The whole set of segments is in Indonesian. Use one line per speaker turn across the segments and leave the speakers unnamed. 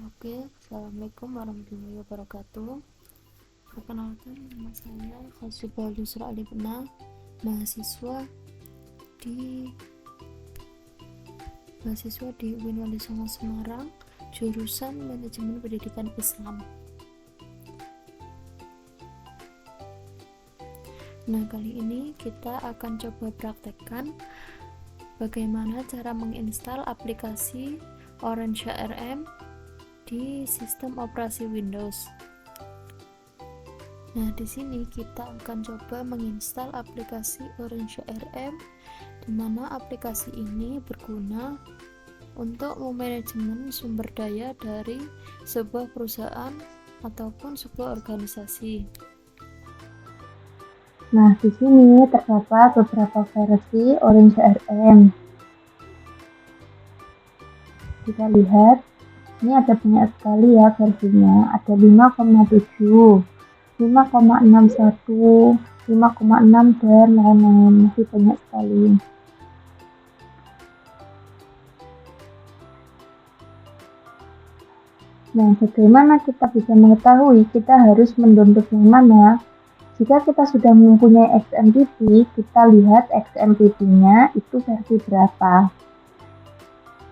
Oke, Assalamualaikum warahmatullahi wabarakatuh. Perkenalkan, nama saya Khosibah Yusra Alibna, mahasiswa di UIN Wali Songo Semarang, jurusan Manajemen Pendidikan Islam. Nah, kali ini kita akan coba praktekkan bagaimana cara menginstal aplikasi Orange ARM di sistem operasi Windows. Nah, di sini kita akan coba menginstal aplikasi Orange ARM, di mana aplikasi ini berguna untuk memanajemen sumber daya dari sebuah perusahaan ataupun sebuah organisasi.
Nah, di sini terdapat beberapa versi Orange ARM. Kita lihat, ini ada banyak sekali ya versinya. Ada 5,7, 5,61, 5,6 dan lain-lain. Masih banyak sekali. Nah, bagaimana kita bisa mengetahui kita harus mendownload yang mana? Jika kita sudah mempunyai XMPP, kita lihat XMPP-nya itu versi berapa.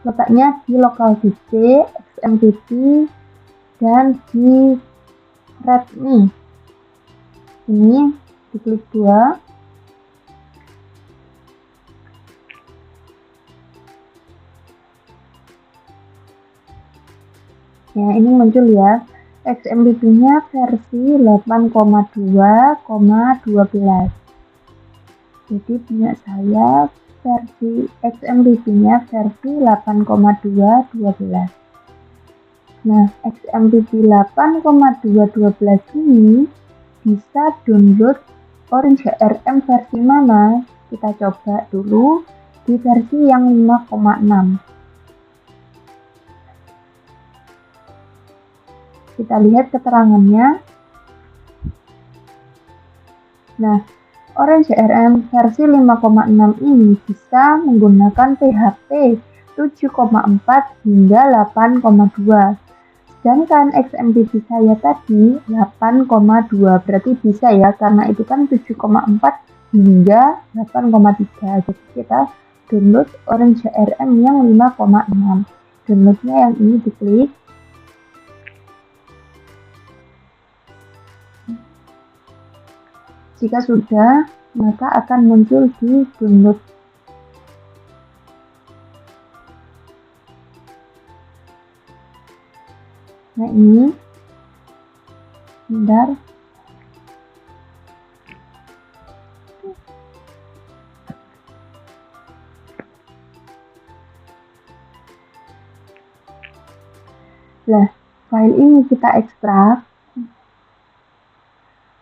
Letaknya di local disk, XMPP, dan di readme. Ini diklik 2. Ya, ini muncul ya. XMPP-nya versi 8,2,12. Jadi punya saya versi XMPP-nya versi 8,212. Nah, XMPP 8,212 ini bisa download Orange ARM versi mana? Kita coba dulu di versi yang 5,6. Kita lihat keterangannya. Nah, Orange ARM versi 5,6 ini bisa menggunakan PHP 7,4 hingga 8,2. Sedangkan XMPP saya tadi 8,2, berarti bisa ya, karena itu kan 7,4 hingga 8,3. Jadi kita download Orange ARM yang 5,6. Downloadnya yang ini diklik. Jika sudah, maka akan muncul di download. Nah, ini bentar. Nah, file ini kita ekstrak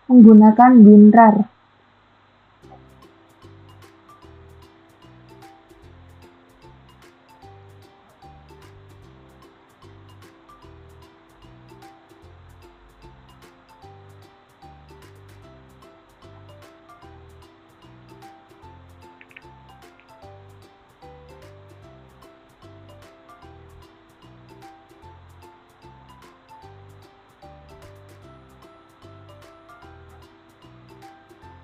menggunakan WinRAR.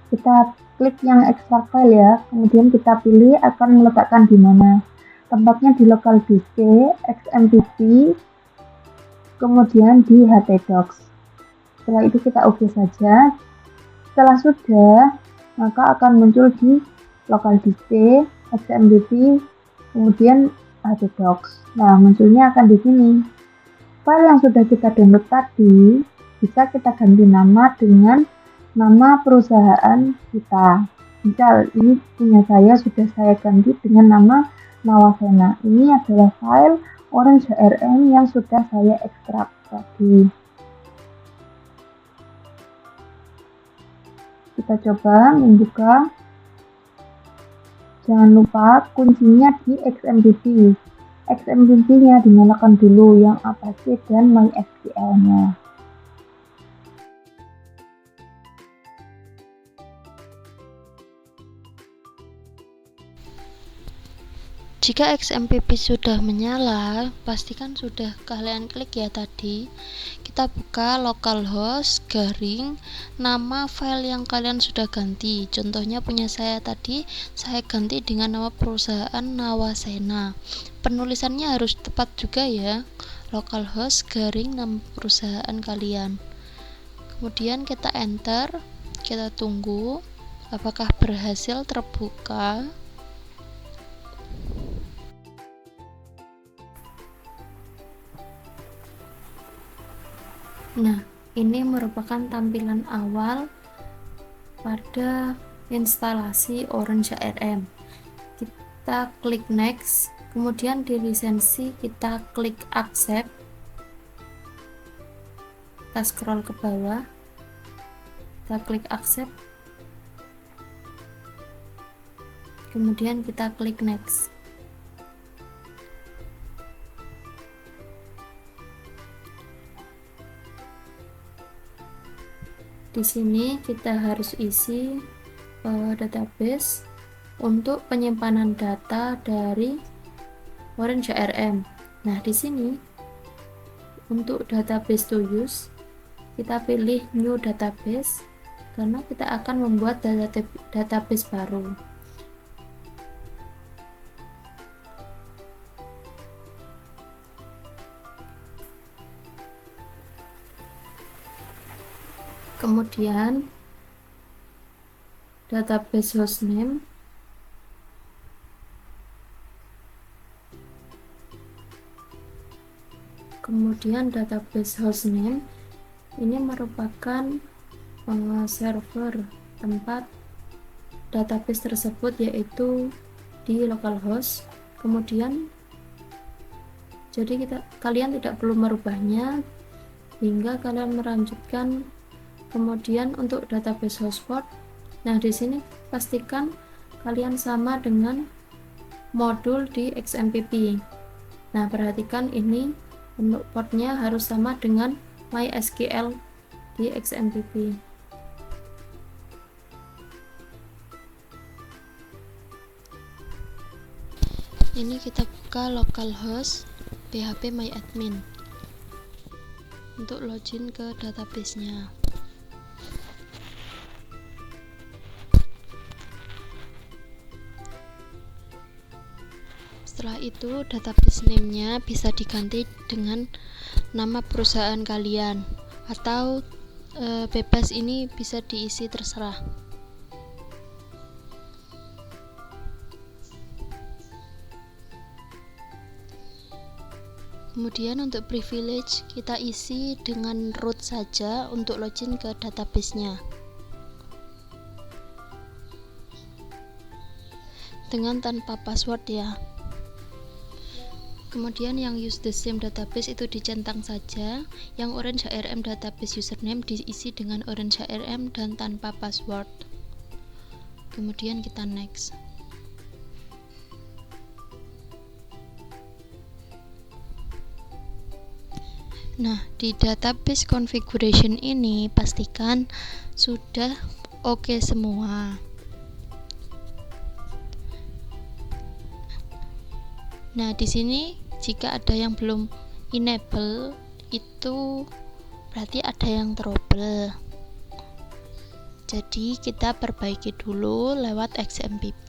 Kita klik yang ekstrak file ya, kemudian kita pilih akan meletakkan di mana. Tempatnya di local disk, XMPP, kemudian di htdocs. Setelah itu kita oke saja. Setelah sudah, maka akan muncul di local disk, XMPP, kemudian htdocs. Nah, munculnya akan di sini. File yang sudah kita download tadi bisa kita ganti nama dengan nama perusahaan kita. Misal ini punya saya sudah saya ganti dengan nama Nawasena. Ini adalah file Orange ARM yang sudah saya ekstrak tadi. Kita coba membuka. Jangan lupa kuncinya di XMPP. XMPP-nya dinyalakan dulu, yang Apache dan MySQL-nya.
Jika XMPP sudah menyala, pastikan sudah kalian klik ya tadi. Kita buka localhost garing nama file yang kalian sudah ganti. Contohnya punya saya tadi, saya ganti dengan nama perusahaan Nawasena. Penulisannya harus tepat juga ya. Localhost garing nama perusahaan kalian. Kemudian kita enter, kita tunggu apakah berhasil terbuka. Nah, ini merupakan tampilan awal pada instalasi Orange ARM. Kita klik next, kemudian di lisensi kita klik accept. Kita scroll ke bawah, kita klik accept, kemudian kita klik next. Di sini kita harus isi database untuk penyimpanan data dari Orange ARM. Nah, di sini untuk database to use kita pilih new database karena kita akan membuat database baru. Kemudian database hostname, ini merupakan server tempat database tersebut, yaitu di localhost. Kemudian jadi kalian tidak perlu merubahnya hingga kalian melanjutkan. Kemudian untuk database hotspot, nah di sini pastikan kalian sama dengan modul di XMPP. Nah, perhatikan ini untuk portnya harus sama dengan MySQL di XMPP. Ini kita buka localhost phpMyAdmin untuk login ke database-nya. Setelah itu database name-nya bisa diganti dengan nama perusahaan kalian atau bebas, ini bisa diisi terserah. Kemudian untuk privilege kita isi dengan root saja untuk login ke database-nya dengan tanpa password ya. Kemudian yang use the same database itu dicentang saja, yang Orange ARM database username diisi dengan Orange ARM dan tanpa password. Kemudian kita next. Nah, di database configuration ini pastikan sudah oke semua. Nah, di sini jika ada yang belum enable, itu berarti ada yang trouble. Jadi kita perbaiki dulu lewat XMPP.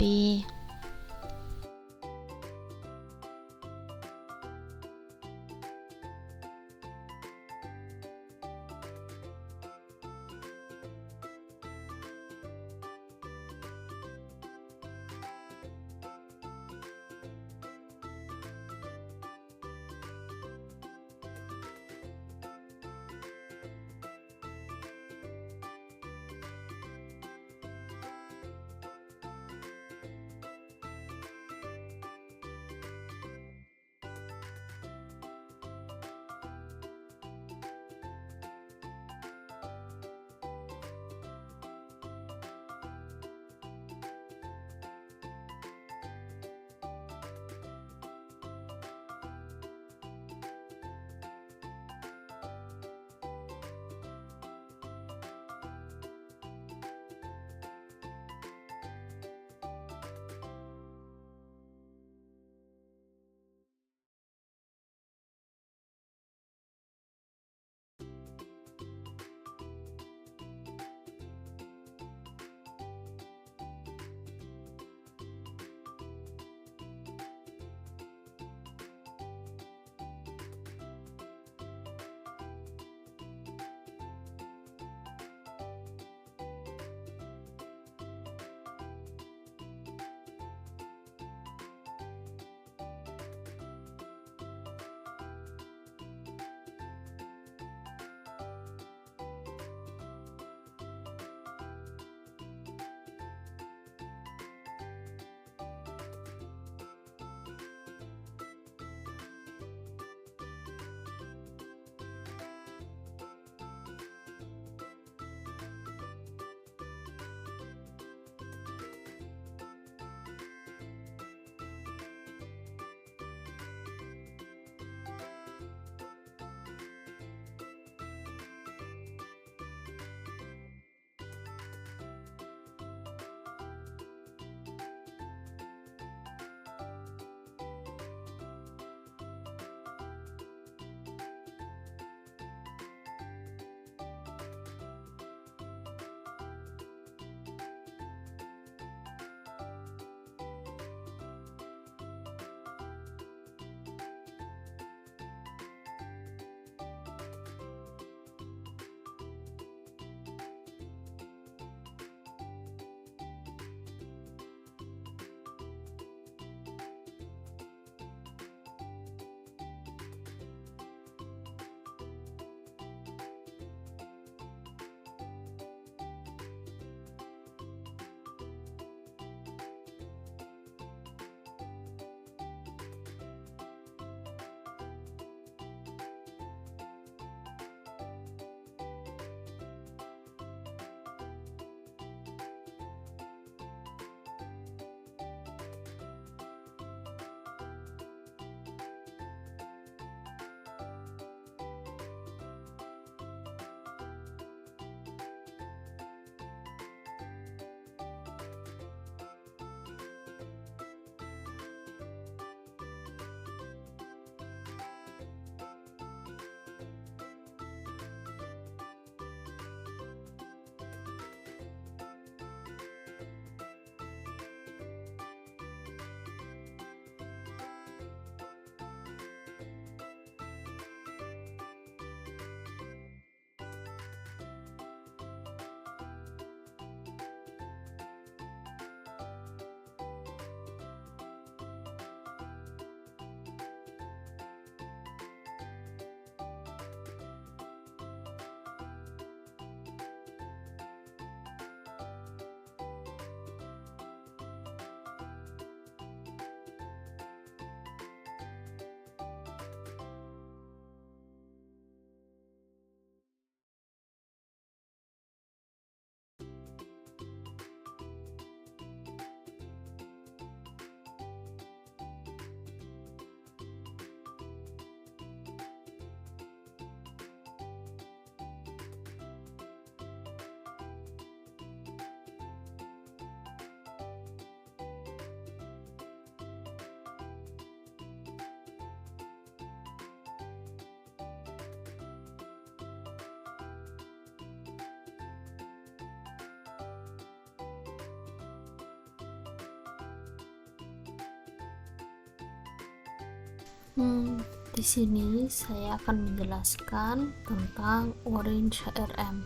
Di sini saya akan menjelaskan tentang Orange HRM.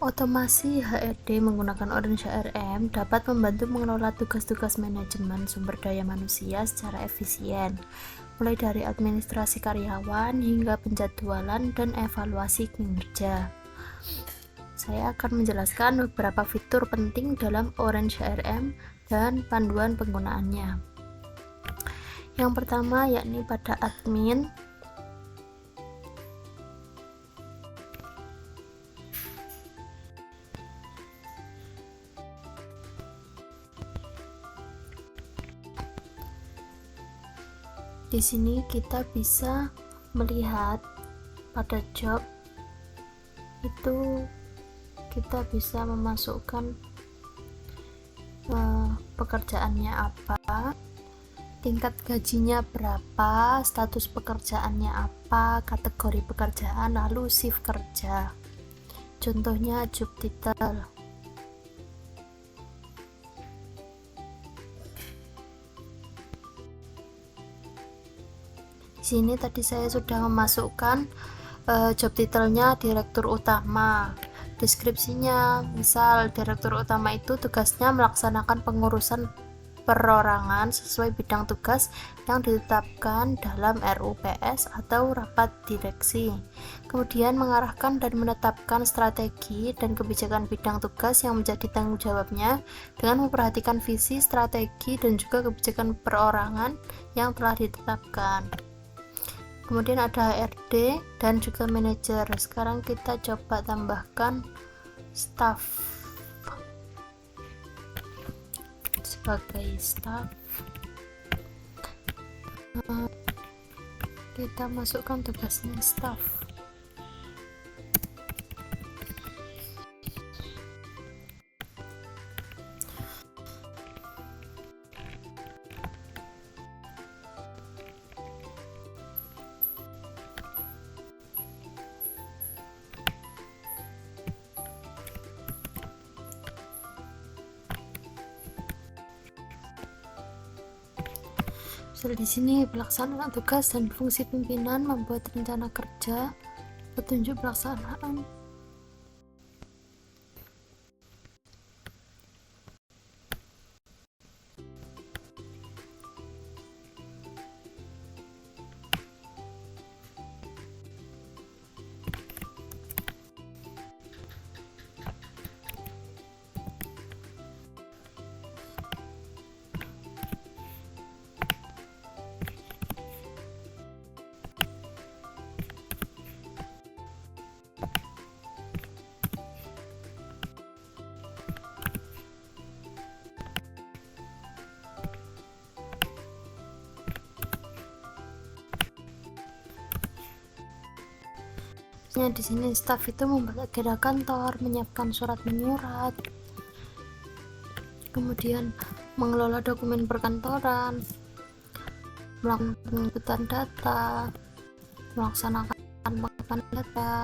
Otomasi HRD menggunakan Orange HRM dapat membantu mengelola tugas-tugas manajemen sumber daya manusia secara efisien, mulai dari administrasi karyawan hingga penjadwalan dan evaluasi kinerja. Saya akan menjelaskan beberapa fitur penting dalam Orange HRM dan panduan penggunaannya. Yang pertama yakni pada admin. Di sini kita bisa melihat pada job itu kita bisa memasukkan pekerjaannya apa, tingkat gajinya berapa, status pekerjaannya apa, kategori pekerjaan, lalu shift kerja. Contohnya job title. Di sini tadi saya sudah memasukkan job title-nya direktur utama. Deskripsinya, misal direktur utama itu tugasnya melaksanakan pengurusan perorangan sesuai bidang tugas yang ditetapkan dalam RUPS atau rapat direksi. Kemudian mengarahkan dan menetapkan strategi dan kebijakan bidang tugas yang menjadi tanggung jawabnya dengan memperhatikan visi, strategi, dan juga kebijakan perorangan yang telah ditetapkan. Kemudian ada HRD dan juga manajer. Sekarang kita coba tambahkan staff sebagai staff. Kita masukkan tugasnya staff. Di sini pelaksanaan tugas dan fungsi pimpinan, membuat rencana kerja, petunjuk pelaksanaan. Di sini staff itu membuat agenda kantor, menyiapkan surat menyurat, kemudian mengelola dokumen perkantoran, melakukan penginputan data, melaksanakan pengumpulan data,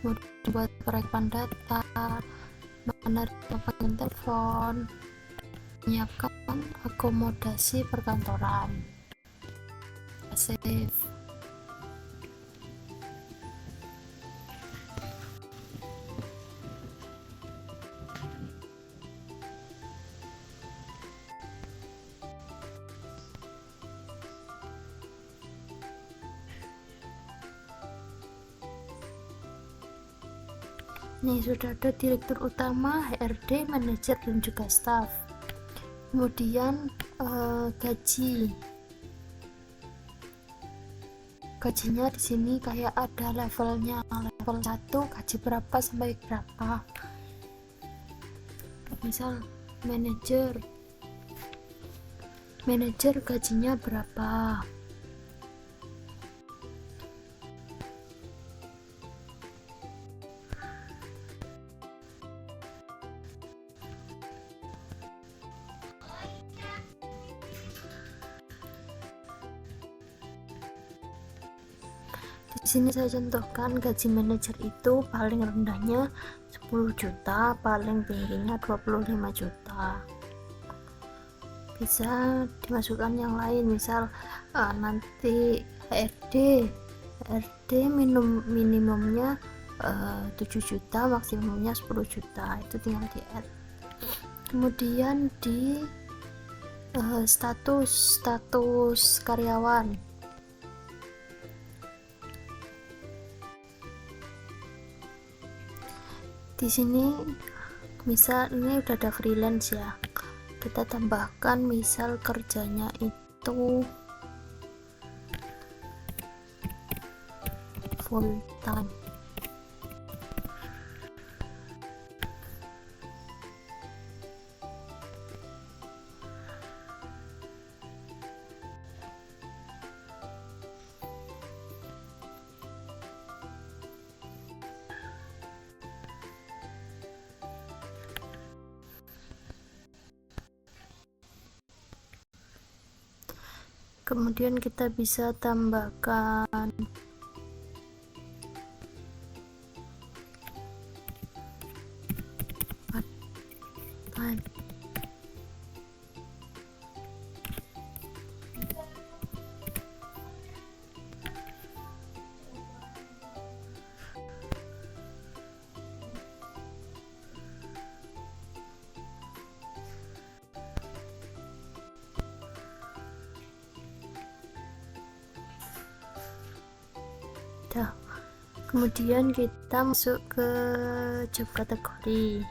membuat perekam data, menerima panggilan telepon, menyiapkan akomodasi perkantoran, save. Nih sudah ada direktur utama, HRD, manajer, dan juga staff. Kemudian gajinya di sini kayak ada levelnya, level 1 gaji berapa sampai berapa. Misal manajer gajinya berapa. Di sini saya contohkan gaji manajer itu paling rendahnya 10 juta, paling tingginya 25 juta. bisa dimasukkan yang lain, misal nanti HRD minimumnya 7 juta, maksimumnya 10 juta, itu tinggal di add. Kemudian di status karyawan, di sini misal ini udah ada freelance ya, kita tambahkan misal kerjanya itu full time. Kemudian kita bisa tambahkan part-time. Kemudian kita masuk ke job kategori.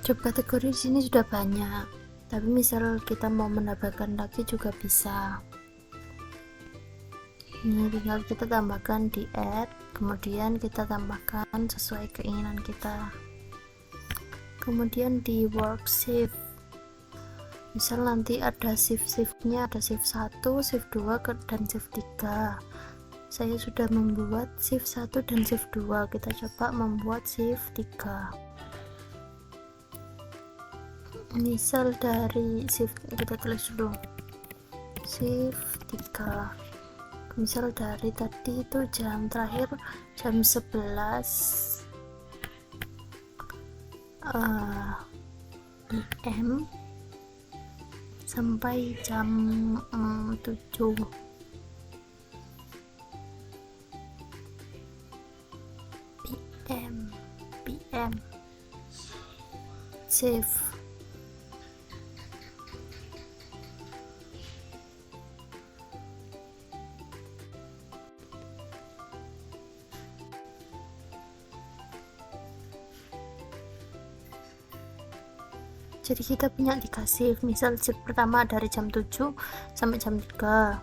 Job kategori di sini sudah banyak, tapi misal kita mau menambahkan lagi juga bisa. Ini tinggal kita tambahkan di add, kemudian kita tambahkan sesuai keinginan kita. Kemudian di work shift, misal nanti ada shiftnya, ada shift 1, shift 2, dan shift 3. Saya sudah membuat shift 1 dan shift 2, kita coba membuat shift 3. Misal dari shift, kita tulis dulu shift 3, misal dari tadi itu jam terakhir jam 11 PM sampai jam 7 PM save. Jadi kita punya 3 shift, misal shift pertama dari jam 7 sampai jam 3,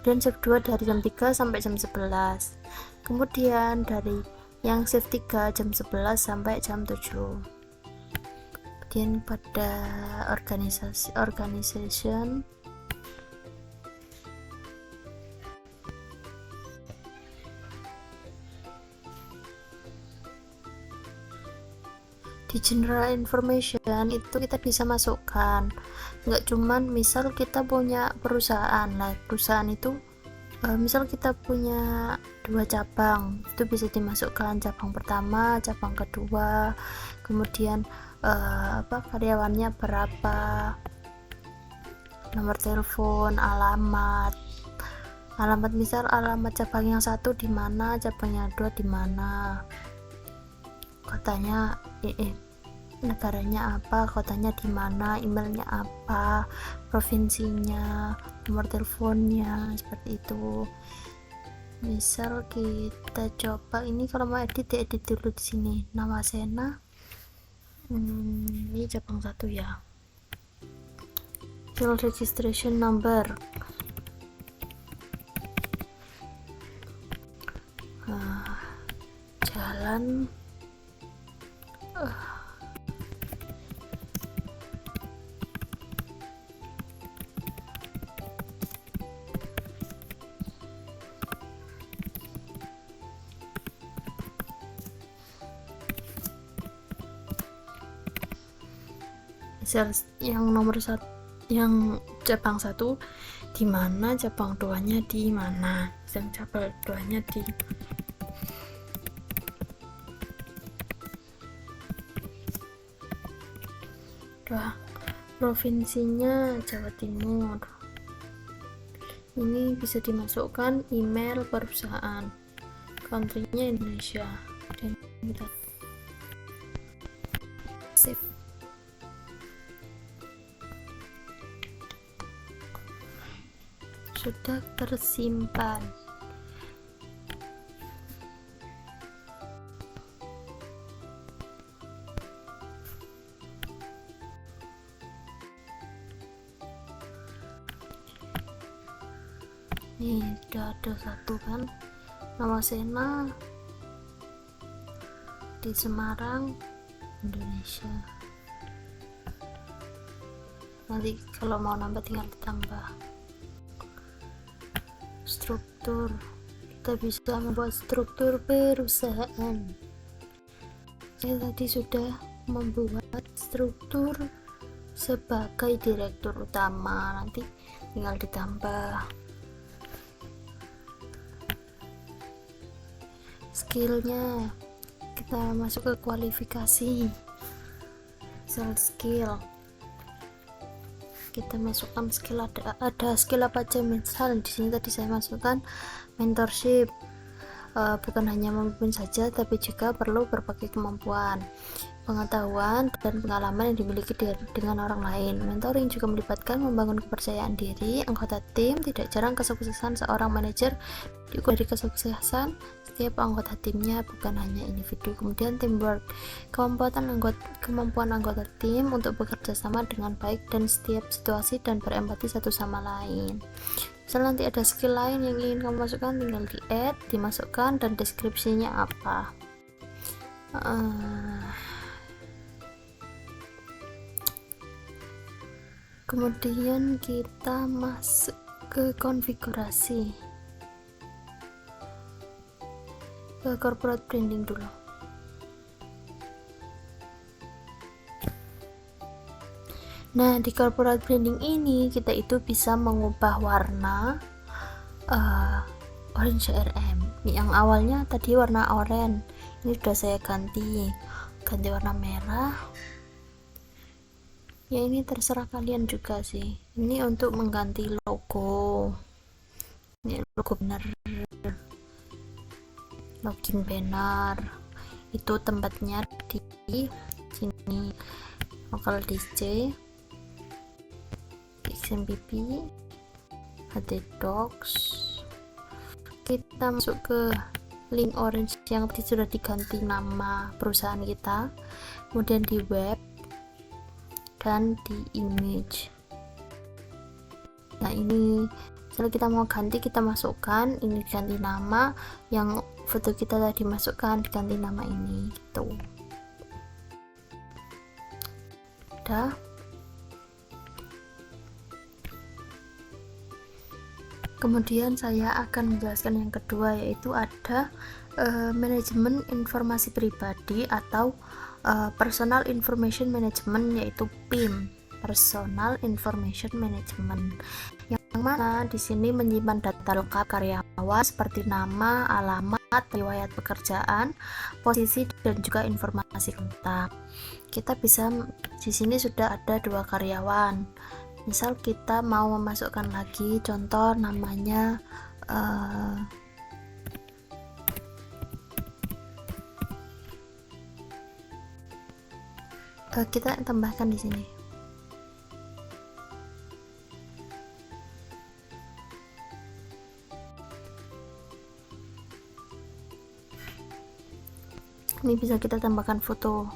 kemudian shift 2 dari jam 3 sampai jam 11, kemudian dari yang shift 3 jam 11 sampai jam 7. Kemudian pada organization di general information itu kita bisa masukkan, nggak cuman misal kita punya perusahaan. Nah, perusahaan itu misal kita punya 2 cabang, itu bisa dimasukkan cabang pertama, cabang kedua, kemudian karyawannya berapa, nomor telepon, alamat misal alamat cabang yang 1 di mana, cabang yang 2 di mana, kotanya negaranya apa, kotanya di mana, emailnya apa, provinsinya, nomor teleponnya, seperti itu. Misal kita coba ini, kalau mau edit diedit dulu di sini, nama Sena, ini cabang 1 ya, file registration number, jalan misal yang nomor 1, yang cabang 1 di mana, cabang 2-nya di mana, yang cabang 2-nya di provinsinya Jawa Timur. Ini bisa dimasukkan email perusahaan, country-nya Indonesia, dan kita save. Sudah tersimpan. Nih, udah ada satu kan, nama Sena di Semarang, Indonesia. Nanti kalau mau nambah tinggal ditambah. Struktur, kita bisa membuat struktur perusahaan. Saya tadi sudah membuat struktur sebagai direktur utama, nanti tinggal ditambah. Skillnya, kita masuk ke kualifikasi, sales skill. Kita masukkan skill, ada skill apa aja. Misal di sini tadi saya masukkan mentorship, bukan hanya memimpin saja tapi juga perlu berbagai kemampuan, pengetahuan dan pengalaman yang dimiliki dengan orang lain. Mentoring juga melibatkan membangun kepercayaan diri anggota tim. Tidak jarang kesuksesan seorang manajer diukur dari kesuksesan setiap anggota timnya, bukan hanya individu. Kemudian teamwork, kemampuan anggota tim untuk bekerja sama dengan baik dan setiap situasi dan berempati satu sama lain. Misal nanti ada skill lain yang ingin kamu masukkan, tinggal di add, dimasukkan, dan deskripsinya apa. Kemudian kita masuk ke konfigurasi, ke corporate branding dulu. Nah, di corporate branding ini kita itu bisa mengubah warna orange CRM. Yang awalnya tadi warna oranye, ini sudah saya ganti warna merah. Ya, ini terserah kalian juga sih. Ini untuk mengganti logo. Ini logo benar. Login banner. Itu tempatnya di sini. Local DC, XMPP, HD Docs. Kita masuk ke link orange yang tadi sudah diganti nama perusahaan kita. Kemudian di web dan di image. Nah, ini kalau kita mau ganti, kita masukkan ini, ganti nama, yang foto kita tadi masukkan diganti nama ini gitu. Udah. Kemudian saya akan menjelaskan yang kedua, yaitu ada manajemen informasi pribadi atau personal information management, yaitu PIM, personal information management, yang mana di sini menyimpan data lengkap karyawan seperti nama, alamat, riwayat pekerjaan, posisi, dan juga informasi kontak. Kita bisa di sini sudah ada 2 karyawan. Misal kita mau memasukkan lagi, contoh namanya kita tambahkan di sini. Ini bisa kita tambahkan foto.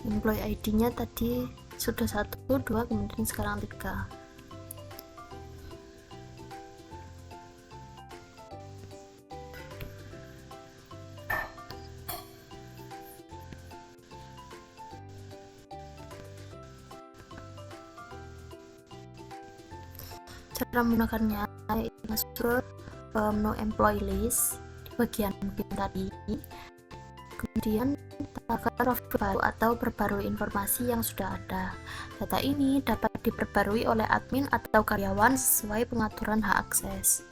Employee ID-nya tadi sudah 1, 2, kemudian sekarang 3. Cara menggunakannya, password, menu employee list di bagian bin tadi, kemudian tambahkan profil baru atau perbarui informasi yang sudah ada. Data ini dapat diperbarui oleh admin atau karyawan sesuai pengaturan hak akses.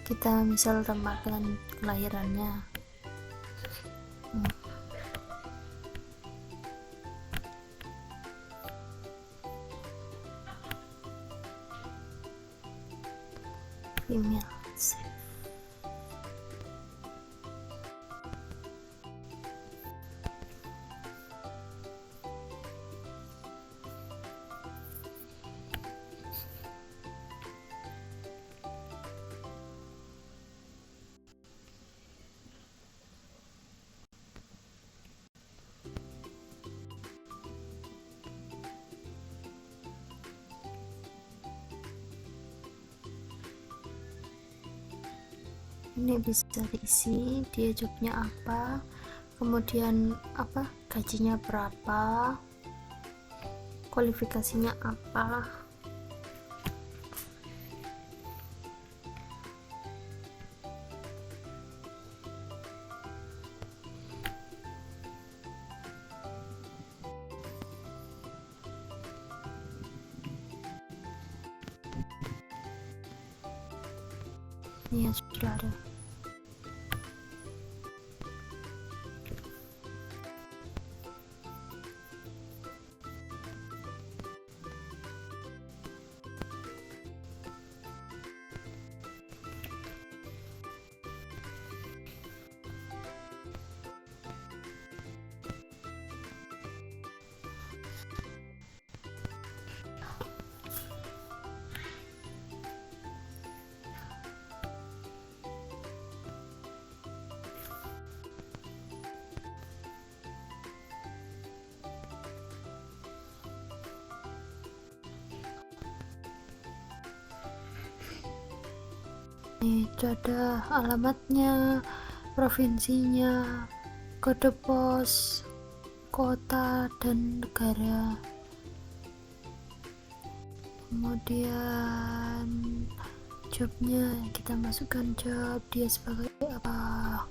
Kita misal tambahkan kelahirannya. Email. Ini bisa diisi, dia jobnya apa, kemudian gajinya berapa, kualifikasinya apa. Ini sudah ada. Itu ada alamatnya, provinsinya, kode pos, kota, dan negara. Kemudian jobnya, kita masukkan job, dia sebagai apa.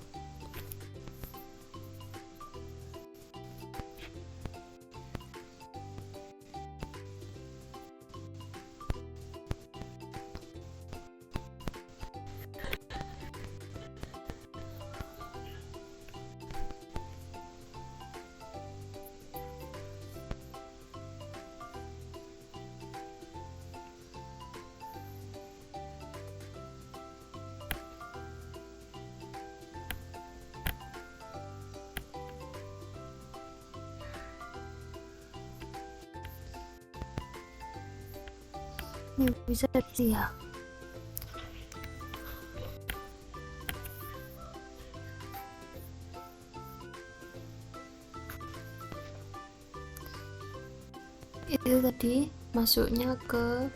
Ini bisa diisi ya. Itu tadi masuknya ke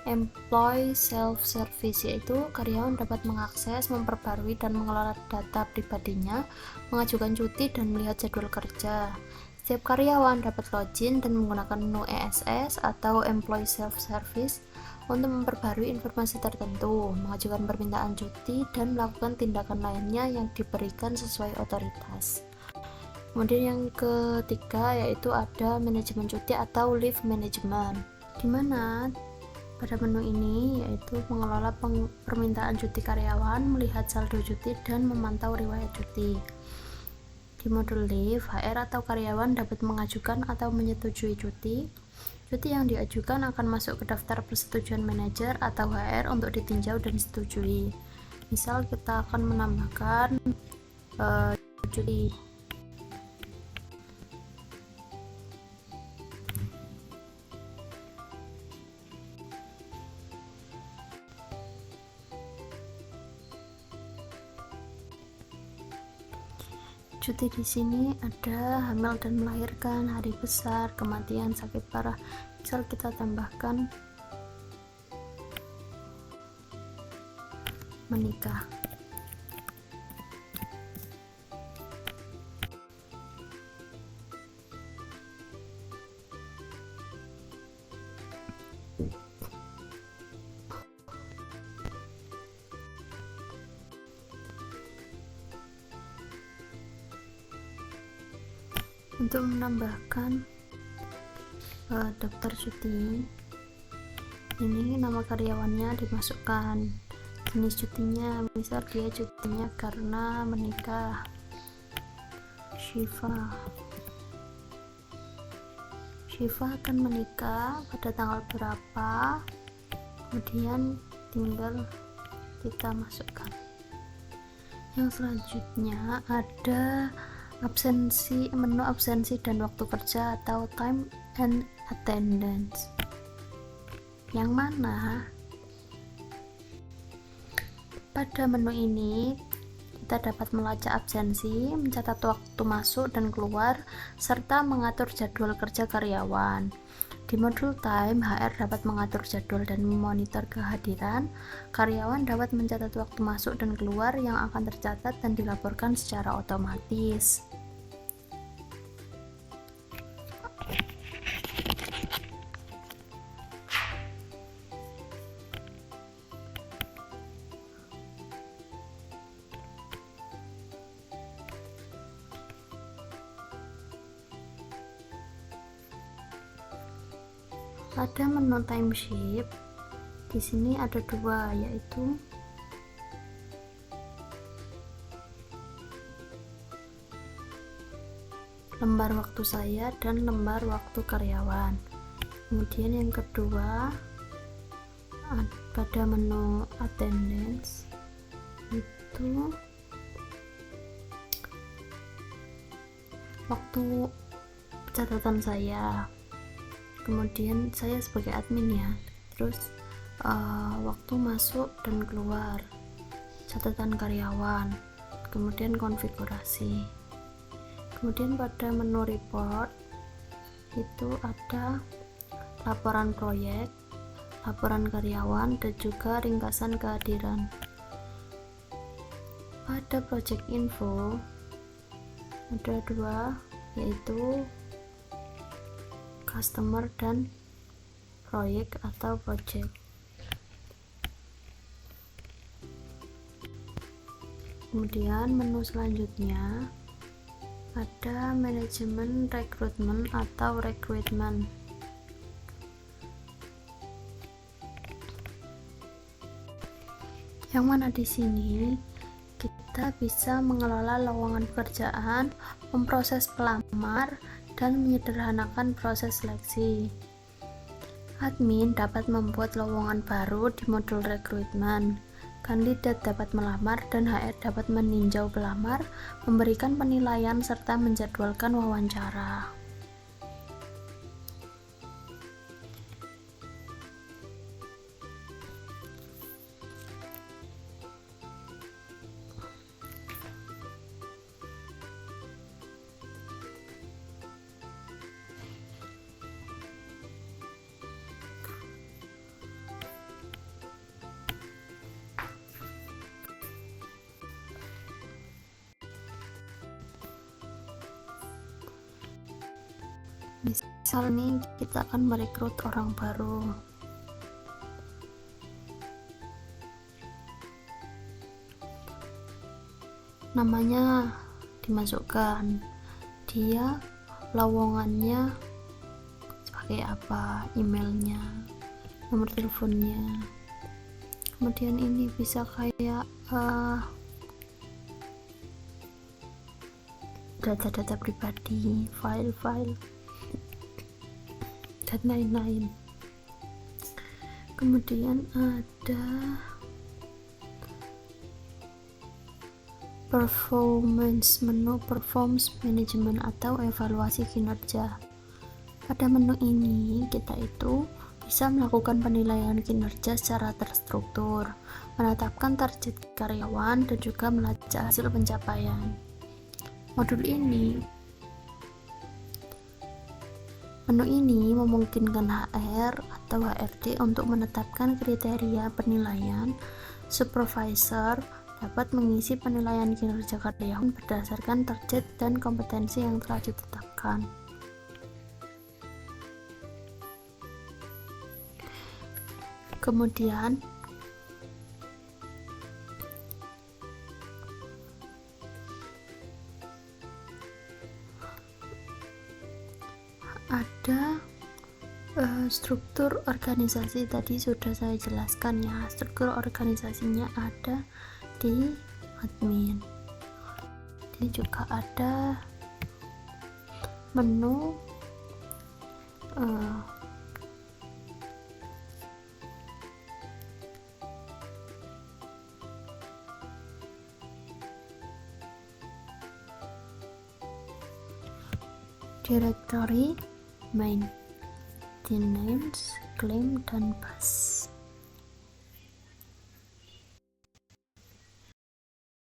employee self-service, yaitu karyawan dapat mengakses, memperbarui, dan mengelola data pribadinya, mengajukan cuti, dan melihat jadwal kerja. Setiap karyawan dapat login dan menggunakan menu ESS atau employee self-service untuk memperbarui informasi tertentu, mengajukan permintaan cuti, dan melakukan tindakan lainnya yang diberikan sesuai otoritas. Kemudian yang ketiga yaitu ada manajemen cuti atau leave management, di mana pada menu ini yaitu mengelola permintaan cuti karyawan, melihat saldo cuti, dan memantau riwayat cuti. Di modul leave, HR atau karyawan dapat mengajukan atau menyetujui cuti. Cuti yang diajukan akan masuk ke daftar persetujuan manajer atau HR untuk ditinjau dan disetujui. Misal kita akan menambahkan cuti. Cuti di sini ada hamil dan melahirkan, hari besar, kematian, sakit parah. Misal kita tambahkan menikah. Untuk menambahkan daftar cuti, ini nama karyawannya dimasukkan, jenis cutinya, misal dia cutinya karena menikah, Syifa akan menikah pada tanggal berapa, kemudian tinggal kita masukkan. Yang selanjutnya ada menu absensi dan waktu kerja atau time and attendance, yang mana pada menu ini kita dapat melacak absensi, mencatat waktu masuk dan keluar, serta mengatur jadwal kerja karyawan. Di modul time, HR dapat mengatur jadwal dan memonitor kehadiran. Karyawan dapat mencatat waktu masuk dan keluar yang akan tercatat dan dilaporkan secara otomatis. Ada menu timesheet. Di sini ada dua, yaitu lembar waktu saya dan lembar waktu karyawan. Kemudian yang kedua, pada menu attendance itu waktu catatan saya, kemudian saya sebagai admin ya, terus waktu masuk dan keluar, catatan karyawan, kemudian konfigurasi. Kemudian pada menu report itu ada laporan proyek, laporan karyawan, dan juga ringkasan kehadiran. Pada project info ada dua, yaitu customer dan proyek atau project. Kemudian menu selanjutnya ada manajemen rekrutmen atau recruitment. Yang mana di sini kita bisa mengelola lowongan pekerjaan, memproses pelamar, dan menyederhanakan proses seleksi. Admin dapat membuat lowongan baru di modul rekrutmen. Kandidat dapat melamar dan HR dapat meninjau pelamar, memberikan penilaian, serta menjadwalkan wawancara. Misal nih kita akan merekrut orang baru, namanya dimasukkan, dia lowongannya sebagai apa, emailnya, nomor teleponnya, kemudian ini bisa kayak data-data pribadi, file-file, dan lain-lain. Kemudian ada menu performance management atau evaluasi kinerja. Pada menu ini kita itu bisa melakukan penilaian kinerja secara terstruktur, menetapkan target karyawan, dan juga melacak hasil pencapaian. Menu ini memungkinkan HR atau HRD untuk menetapkan kriteria penilaian. Supervisor dapat mengisi penilaian kinerja karyawan berdasarkan target dan kompetensi yang telah ditetapkan. Kemudian ada struktur organisasi. Tadi sudah saya jelaskan ya, struktur organisasinya ada di admin. Ini juga ada menu directory, main, names, claim, dan pass.